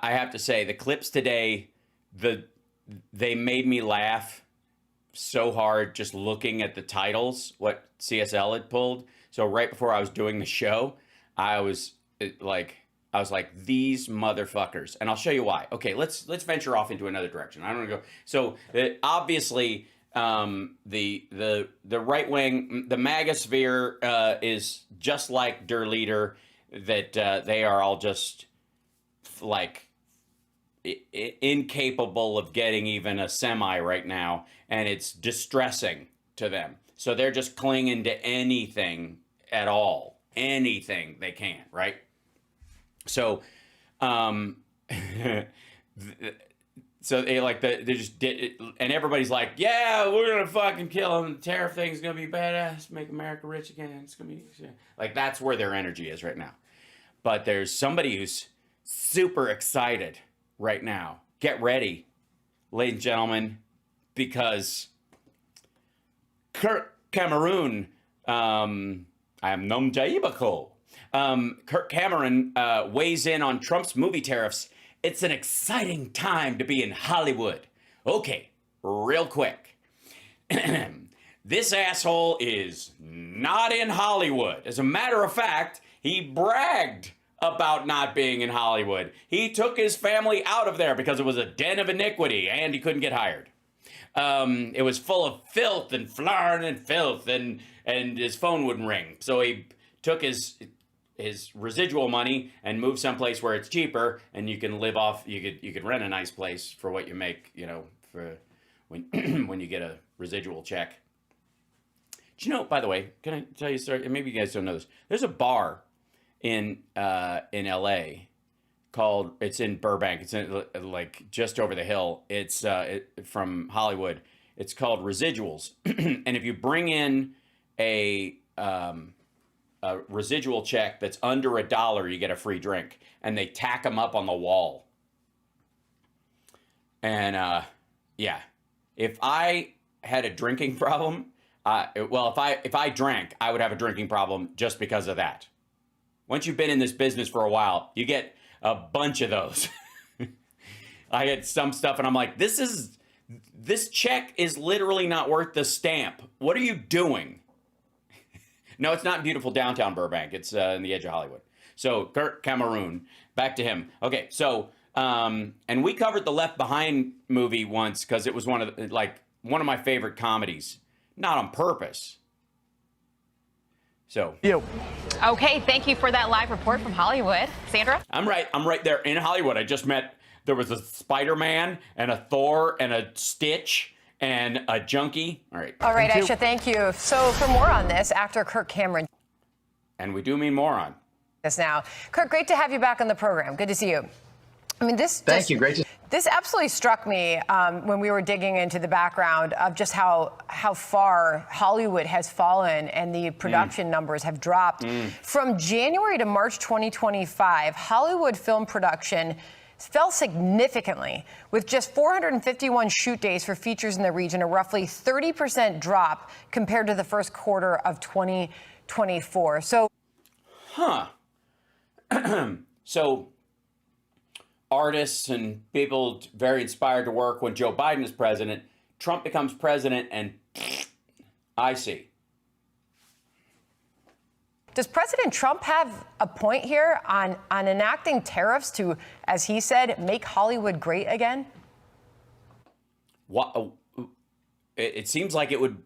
I have to say, the clips today, they made me laugh so hard just looking at the titles, what CSL had pulled. So right before I was doing the show, I was like, these motherfuckers. And I'll show you why. Okay, let's venture off into another direction. I don't want to go. So obviously, the right wing, the MAGA sphere is just like Der Leader, that they are all just like incapable of getting even a semi right now, and it's distressing to them. So they're just clinging to anything at all, anything they can, right? So, so they like they just did it, and everybody's like, yeah, we're gonna fucking kill them. The tariff thing's gonna be badass, make America rich again. It's gonna be like, that's where their energy is right now. But there's somebody who's super excited right now. Get ready, ladies and gentlemen, because Kirk Cameron, I am Nom Jaibako. Kirk Cameron weighs in on Trump's movie tariffs. It's an exciting time to be in Hollywood. Okay, real quick. This asshole is not in Hollywood. As a matter of fact, he bragged about not being in Hollywood. He took his family out of there because it was a den of iniquity and he couldn't get hired. It was full of filth and flarn and filth, and his phone wouldn't ring. So he took his residual money and moved someplace where it's cheaper and you can live off. You could rent a nice place for what you make, for when when you get a residual check. Do you know? By the way, can I tell you a story? Maybe you guys don't know this. There's a bar in LA called, it's in Burbank. It's in, like just over the hill. It's from Hollywood. It's called Residuals. And if you bring in a residual check that's under $1, you get a free drink. And they tack them up on the wall. And yeah, if I had a drinking problem, if I drank, I would have a drinking problem just because of that. Once you've been in this business for a while, you get a bunch of those. I had some stuff and I'm like, this check is literally not worth the stamp. What are you doing? No, it's not in beautiful downtown Burbank. It's in the edge of Hollywood. So Kirk Cameron, back to him. Okay, so, and we covered the Left Behind movie once because it was one of my favorite comedies. Not on purpose. So. Okay, thank you for that live report from Hollywood. Sandra? I'm right there in Hollywood. I just met, there was a Spider-Man and a Thor and a Stitch and a Junkie. All right, Aisha, thank you. So for more on this, actor Kirk Cameron. And we do mean moron. This now. Kirk, great to have you back on the program. Good to see you. I mean, Thank you. Great to. This absolutely struck me when we were digging into the background of just how far Hollywood has fallen and the production numbers have dropped. From January to March 2025, Hollywood film production fell significantly, with just 451 shoot days for features in the region, a roughly 30% drop compared to the first quarter of 2024. So, So artists and people very inspired to work when Joe Biden is president. Trump becomes president and I see. Does President Trump have a point here on enacting tariffs to, as he said, make Hollywood great again? What? It seems like it would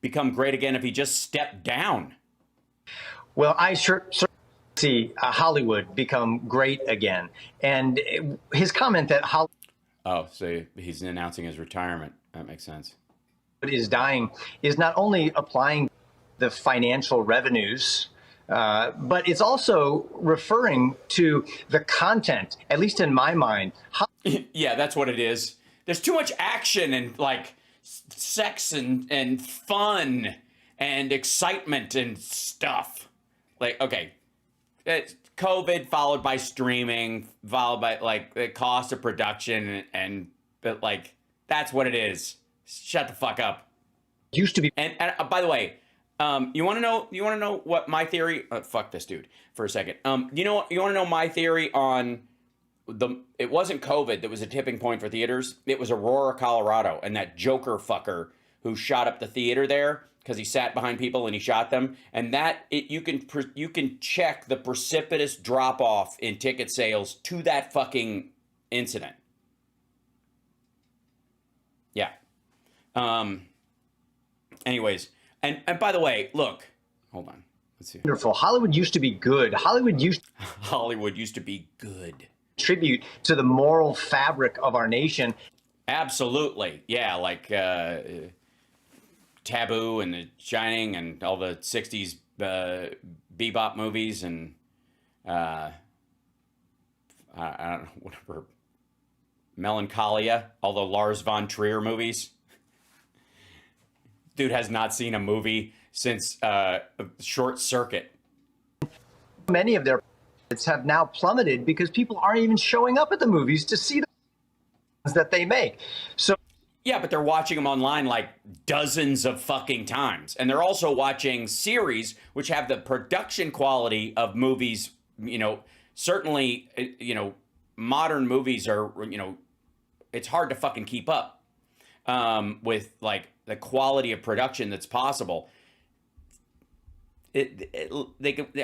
become great again if he just stepped down. Well, I sure see Hollywood become great again. And his comment that Hollywood so he's announcing his retirement. That makes sense. Is dying is not only applying the financial revenues, but it's also referring to the content, at least in my mind. Yeah, that's what it is. There's too much action and like sex and fun and excitement and stuff. Like, okay, it's COVID followed by streaming, followed by like the cost of production but like, that's what it is. Shut the fuck up. Used to be. And by the way, you want to know what my theory? Fuck this dude for a second. You want to know my theory on it wasn't COVID that was a tipping point for theaters. It was Aurora, Colorado, and that Joker fucker who shot up the theater there because he sat behind people and he shot them. And you can check the precipitous drop off in ticket sales to that fucking incident. Yeah. Anyways, and by the way, look, hold on. Let's see. Wonderful. Hollywood used to be good. Hollywood used to be good. Tribute to the moral fabric of our nation. Absolutely. Yeah, like Taboo and The Shining and all the 60s bebop movies and I don't know, whatever. Melancholia, all the Lars von Trier movies. Dude has not seen a movie since Short Circuit. Many of their have now plummeted because people aren't even showing up at the movies to see the that they make. So yeah, but they're watching them online like dozens of fucking times. And they're also watching series which have the production quality of movies, you know, certainly, you know, modern movies are, you know, it's hard to fucking keep up with like the quality of production that's possible. I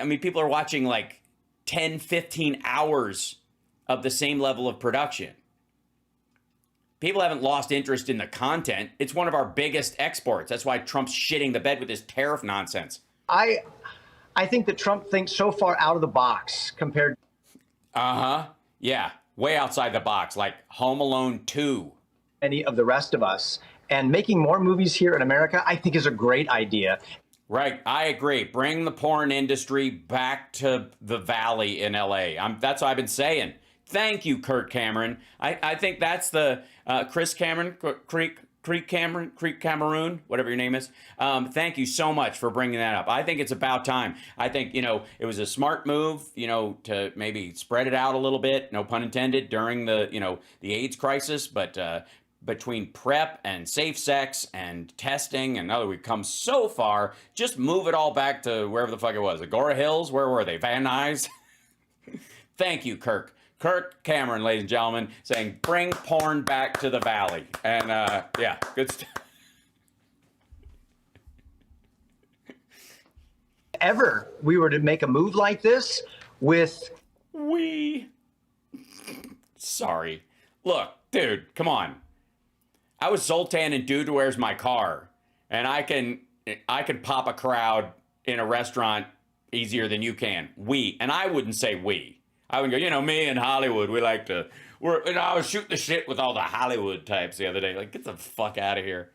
mean, people are watching like 10, 15 hours of the same level of production. People haven't lost interest in the content. It's one of our biggest exports. That's why Trump's shitting the bed with his tariff nonsense. I think that Trump thinks so far out of the box compared. Yeah, way outside the box, like Home Alone 2. Any of the rest of us. And making more movies here in America, I think, is a great idea. Right, I agree. Bring the porn industry back to the Valley in LA. That's what I've been saying. Thank you, Kirk Cameron. I think that's the Chris Cameron, Creek Cameroon, whatever your name is. Thank you so much for bringing that up. I think it's about time. I think, you know, it was a smart move, you know, to maybe spread it out a little bit, no pun intended, during the, you know, the AIDS crisis. But between PrEP and safe sex and testing, and now that we've come so far, just move it all back to wherever the fuck it was. Agora Hills, where were they? Van Nuys? Thank you, Kirk. Kirk Cameron, ladies and gentlemen, saying bring porn back to the Valley. And yeah, good stuff. Ever we were to make a move like this with... Sorry. Look, dude, come on. I was Zoltan and Dude Where's My Car, and I can pop a crowd in a restaurant easier than you can. And I wouldn't say we. I would go, you know, me and Hollywood, we like to, I was shooting the shit with all the Hollywood types the other day. Like, get the fuck out of here.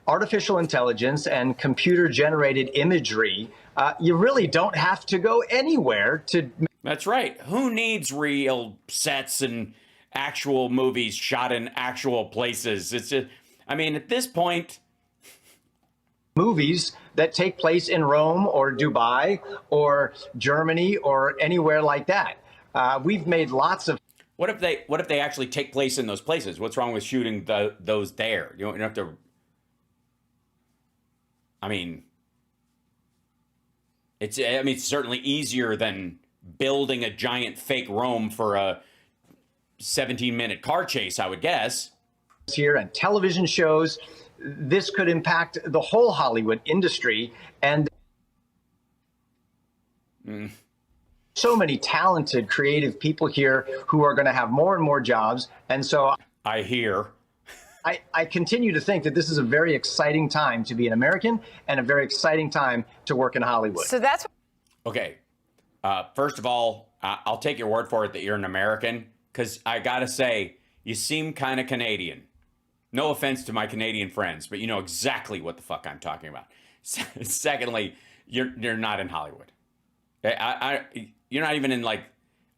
Artificial intelligence and computer-generated imagery, you really don't have to go anywhere to... That's right. Who needs real sets and actual movies shot in actual places? It's just, I mean, at this point... Movies that take place in Rome or Dubai or Germany or anywhere like that. We've made lots of... What if they actually take place in those places? What's wrong with shooting those there? You don't have to... I mean, it's certainly easier than building a giant fake Rome for a 17-minute car chase, I would guess. Here and television shows, this could impact the whole Hollywood industry, and so many talented, creative people here who are going to have more and more jobs. And so I hear. I continue to think that this is a very exciting time to be an American and a very exciting time to work in Hollywood. So that's okay. First of all, I'll take your word for it that you're an American, because I got to say, you seem kind of Canadian. No offense to my Canadian friends, but you know exactly what the fuck I'm talking about. Secondly, you're not in Hollywood. You're not even in, like,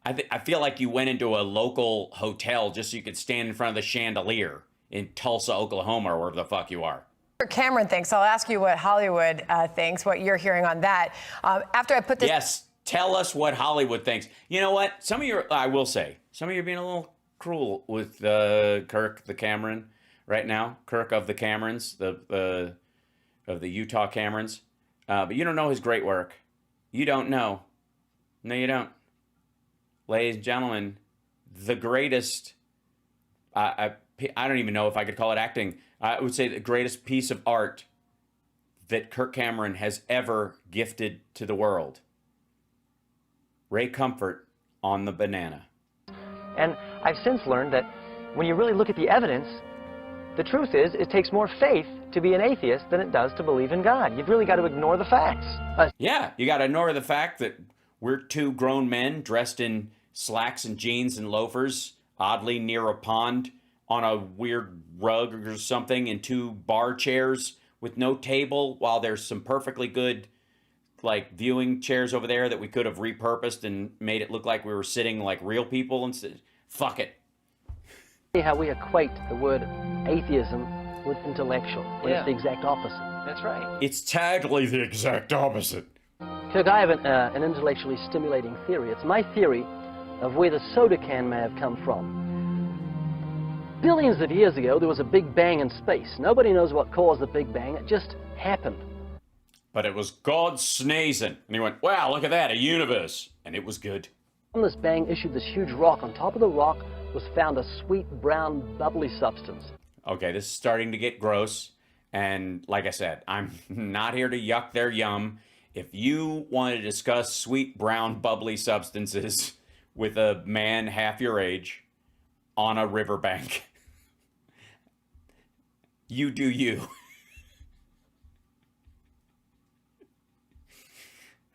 I feel like you went into a local hotel just so you could stand in front of the chandelier in Tulsa, Oklahoma, or wherever the fuck you are. Cameron thinks. I'll ask you what Hollywood thinks, what you're hearing on that. After I put this... Yes, tell us what Hollywood thinks. You know what? I will say, some of you are being a little cruel with Kirk the Cameron right now. Kirk of the Camerons, of the Utah Camerons. But you don't know his great work. You don't know. No, you don't. Ladies and gentlemen, the greatest, I don't even know if I could call it acting. I would say the greatest piece of art that Kirk Cameron has ever gifted to the world. Ray Comfort on the banana. And I've since learned that when you really look at the evidence, the truth is it takes more faith to be an atheist than it does to believe in God. You've really got to ignore the facts. Yeah, you got to ignore the fact that we're two grown men dressed in slacks and jeans and loafers, oddly near a pond, on a weird rug or something, in two bar chairs with no table, while there's some perfectly good like viewing chairs over there that we could have repurposed and made it look like we were sitting like real people instead. Fuck it. How we equate the word atheism with intellectual, when it's the exact opposite. That's right. It's totally the exact opposite. Kirk, I have an intellectually stimulating theory. It's my theory of where the soda can may have come from. Billions of years ago, there was a big bang in space. Nobody knows what caused the big bang. It just happened. But it was God sneezing. And he went, wow, look at that, a universe. And it was good. From this bang issued this huge rock. On top of the rock was found a sweet, brown, bubbly substance. Okay, this is starting to get gross. And like I said, I'm not here to yuck their yum. If you want to discuss sweet, brown, bubbly substances with a man half your age on a riverbank, you do you.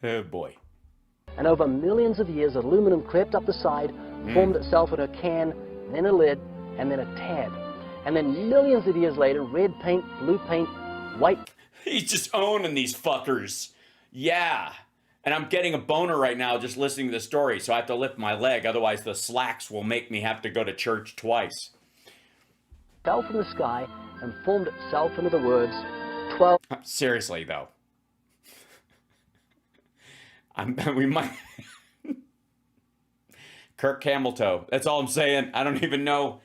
Oh boy. And over millions of years, aluminum crept up the side, formed itself in a can, then a lid, and then a tab. And then millions of years later, red paint, blue paint, white... He's just owning these fuckers. Yeah. And I'm getting a boner right now just listening to the story, so I have to lift my leg, otherwise the slacks will make me have to go to church twice. Fell from the sky and formed itself into the words 12... Seriously, though. We might... Kirk Cameltoe. That's all I'm saying. I don't even know.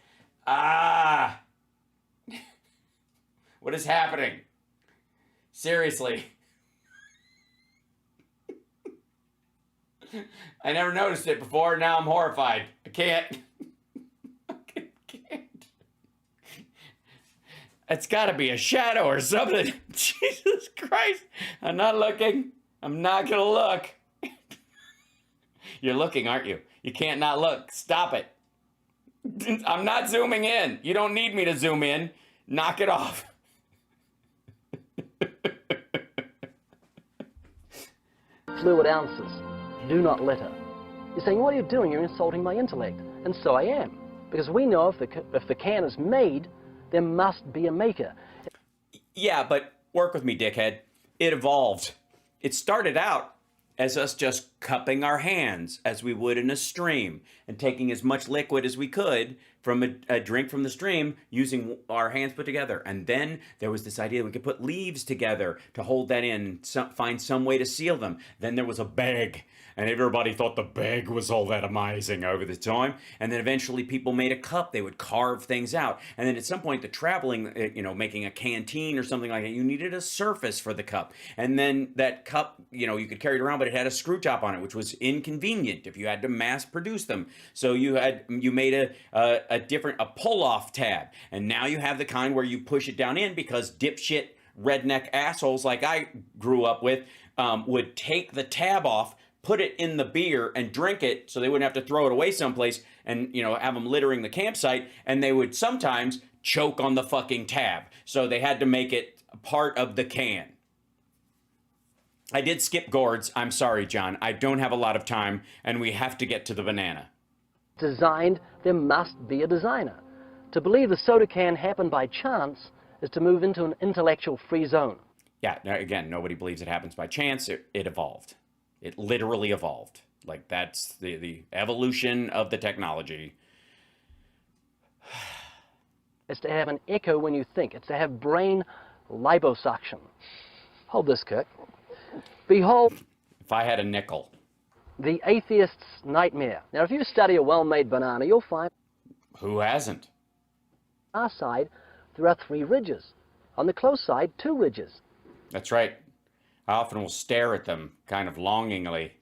What is happening? Seriously. I never noticed it before. Now I'm horrified. I can't. I can't. It's got to be a shadow or something. Jesus Christ. I'm not looking. I'm not going to look. You're looking, aren't you? You can't not look. Stop it. I'm not zooming in. You don't need me to zoom in. Knock it off. Fluid ounces. Do not litter. You're saying, what are you doing? You're insulting my intellect. And so I am. Because we know if the can is made, there must be a maker. Yeah, but work with me, dickhead. It evolved. It started out as us just cupping our hands as we would in a stream and taking as much liquid as we could from a drink from the stream using our hands put together. And then there was this idea that we could put leaves together to hold that in, find some way to seal them. Then there was a bag, and everybody thought the bag was all that amazing over the time. And then eventually people made a cup. They would carve things out. And then at some point, the traveling, making a canteen or something like that, you needed a surface for the cup. And then that cup, you could carry it around, but it had a screw top on it, which was inconvenient if you had to mass produce them. So you made a pull-off tab. And now you have the kind where you push it down in, because dipshit redneck assholes like I grew up with would take the tab off, put it in the beer and drink it so they wouldn't have to throw it away someplace and, have them littering the campsite. And they would sometimes choke on the fucking tab. So they had to make it part of the can. I did skip gourds. I'm sorry, John. I don't have a lot of time, and we have to get to the banana. Designed, there must be a designer. To believe the soda can happened by chance is to move into an intellectual free zone. Yeah, again, nobody believes it happens by chance. It evolved. It literally evolved. Like, that's the evolution of the technology. It's to have an echo when you think. It's to have brain liposuction. Hold this, Kirk. Behold... If I had a nickel. The atheist's nightmare. Now, if you study a well-made banana, you'll find... Who hasn't? On our side, there are 3 ridges. On the close side, 2 ridges. That's right. I often will stare at them, kind of longingly.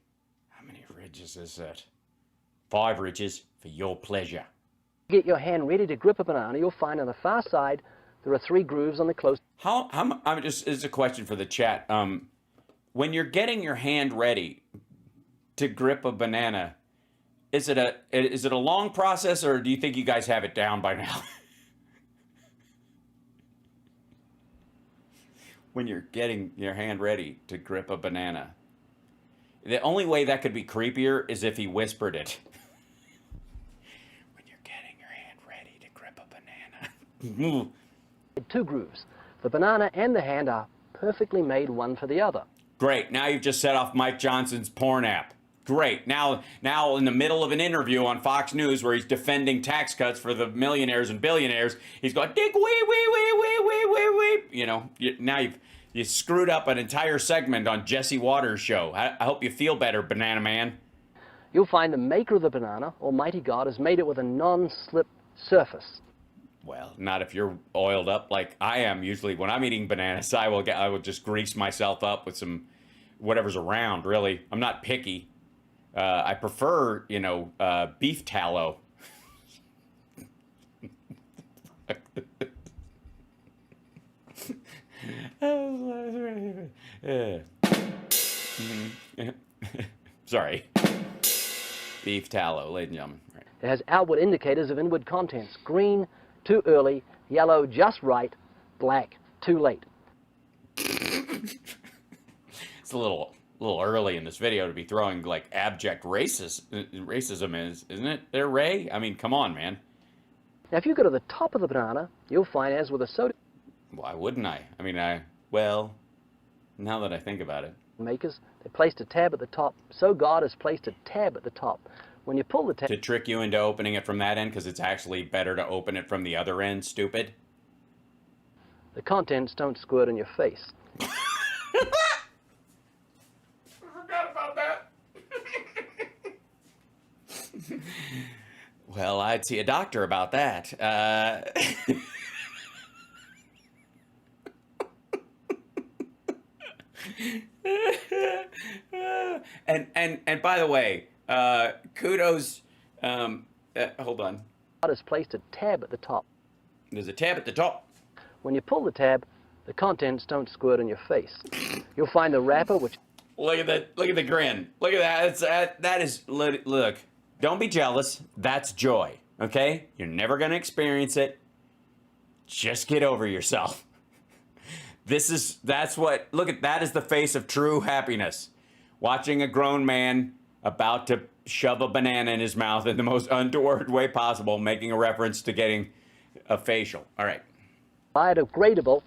How many ridges is that? 5 ridges. For your pleasure. Get your hand ready to grip a banana, you'll find on the far side there are 3 grooves on the close. I'm just, this is a question for the chat. When you're getting your hand ready to grip a banana, is it a long process, or do you think you guys have it down by now? When you're getting your hand ready to grip a banana, the only way that could be creepier is if he whispered it. When you're getting your hand ready to grip a banana. 2 grooves. The banana and the hand are perfectly made one for the other. Great. Now you've just set off Mike Johnson's porn app. Great. Now in the middle of an interview on Fox News where he's defending tax cuts for the millionaires and billionaires, he's going, dig, wee. You know, now you screwed up an entire segment on Jesse Waters' show. I hope you feel better, Banana Man. You'll find the maker of the banana, Almighty God, has made it with a non-slip surface. Well, not if you're oiled up like I am usually. When I'm eating bananas, I will just grease myself up with some whatever's around, really. I'm not picky. I prefer, beef tallow. Sorry. Beef tallow, ladies and gentlemen. Right. It has outward indicators of inward contents. Green, too early. Yellow, just right. Black, too late. It's a little early in this video to be throwing like abject racism isn't it there, Ray? I mean, come on, man. Now, if you go to the top of the banana, you'll find, as with a soda Why wouldn't I? I mean, well, now that I think about it. makers, they placed a tab at the top. So God has placed a tab at the top. When you pull the tab... To trick you into opening it from that end, because it's actually better to open it from the other end, stupid. The contents don't squirt in your face. I forgot about that. Well, I'd see a doctor about that. And by the way, kudos. Hold on. God has placed a tab at the top. There's a tab at the top. When you pull the tab, the contents don't squirt in your face. You'll find the wrapper, which... Look at that! Look at the grin! Look at that! That is look. Don't be jealous. That's joy. Okay? You're never gonna experience it. Just get over yourself. That's what. Look at that is the face of true happiness. Watching a grown man about to shove a banana in his mouth in the most untoward way possible, making a reference to getting a facial. All right. biodegradable,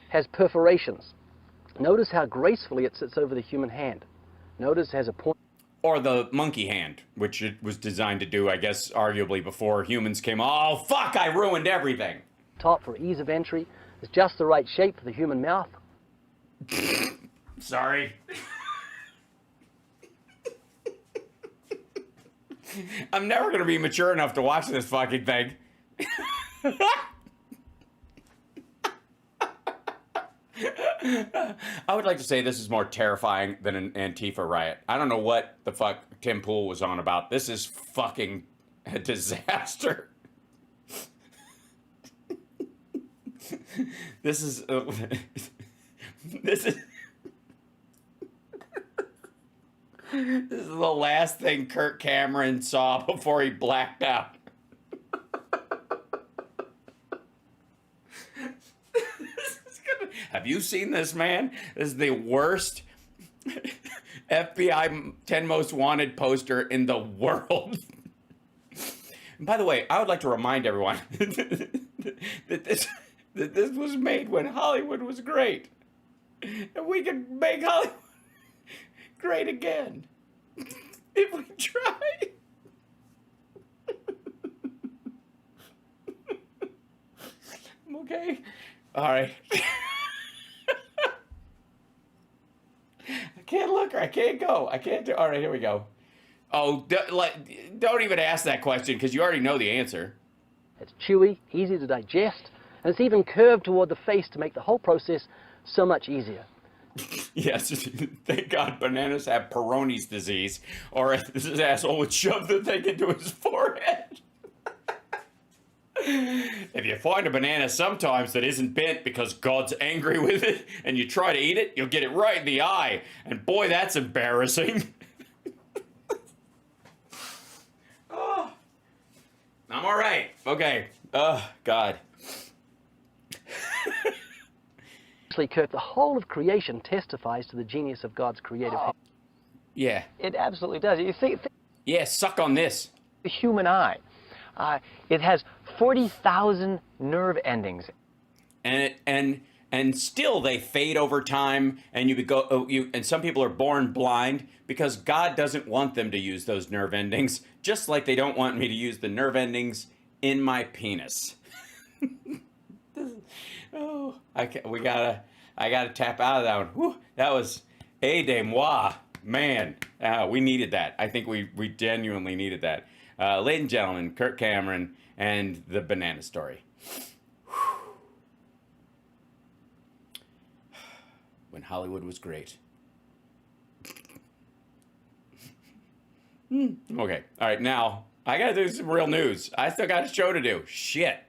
has perforations. Notice how gracefully it sits over the human hand. Notice it has a point. Or the monkey hand, which it was designed to do, I guess, arguably before humans came. Oh, fuck, I ruined everything. Top for ease of entry. It's just the right shape for the human mouth. Sorry. I'm never going to be mature enough to watch this fucking thing. I would like to say this is more terrifying than an Antifa riot. I don't know what the fuck Tim Pool was on about. This is fucking a disaster. This is the last thing Kirk Cameron saw before he blacked out. Have you seen this man? This is the worst FBI 10 Most Wanted poster in the world. And by the way, I would like to remind everyone that this was made when Hollywood was great. And we can make Hollywood great again if we try. I'm okay. All right. I can't look or I can't go. I can't do. All right, here we go. Oh, don't even ask that question because you already know the answer. It's chewy, easy to digest, and it's even curved toward the face to make the whole process so much easier. Yes, thank God bananas have Peyronie's disease, or this asshole would shove the thing into his forehead. If you find a banana sometimes that isn't bent because God's angry with it, and you try to eat it, you'll get it right in the eye. And boy, that's embarrassing. Oh, I'm all right. Okay. Oh, God. Kirk, the whole of creation testifies to the genius of God's creative hand. Yeah. It absolutely does. You think Yeah, suck on this. the human eye. It has 40,000 nerve endings. And still they fade over time, and and some people are born blind because God doesn't want them to use those nerve endings, just like they don't want me to use the nerve endings in my penis. Oh, I gotta tap out of that one. Whew, that was a de moi, man. We needed that. I think we genuinely needed that. Ladies and gentlemen, Kirk Cameron and the banana story. When Hollywood was great. Okay. All right. Now, I got to do some real news. I still got a show to do. Shit.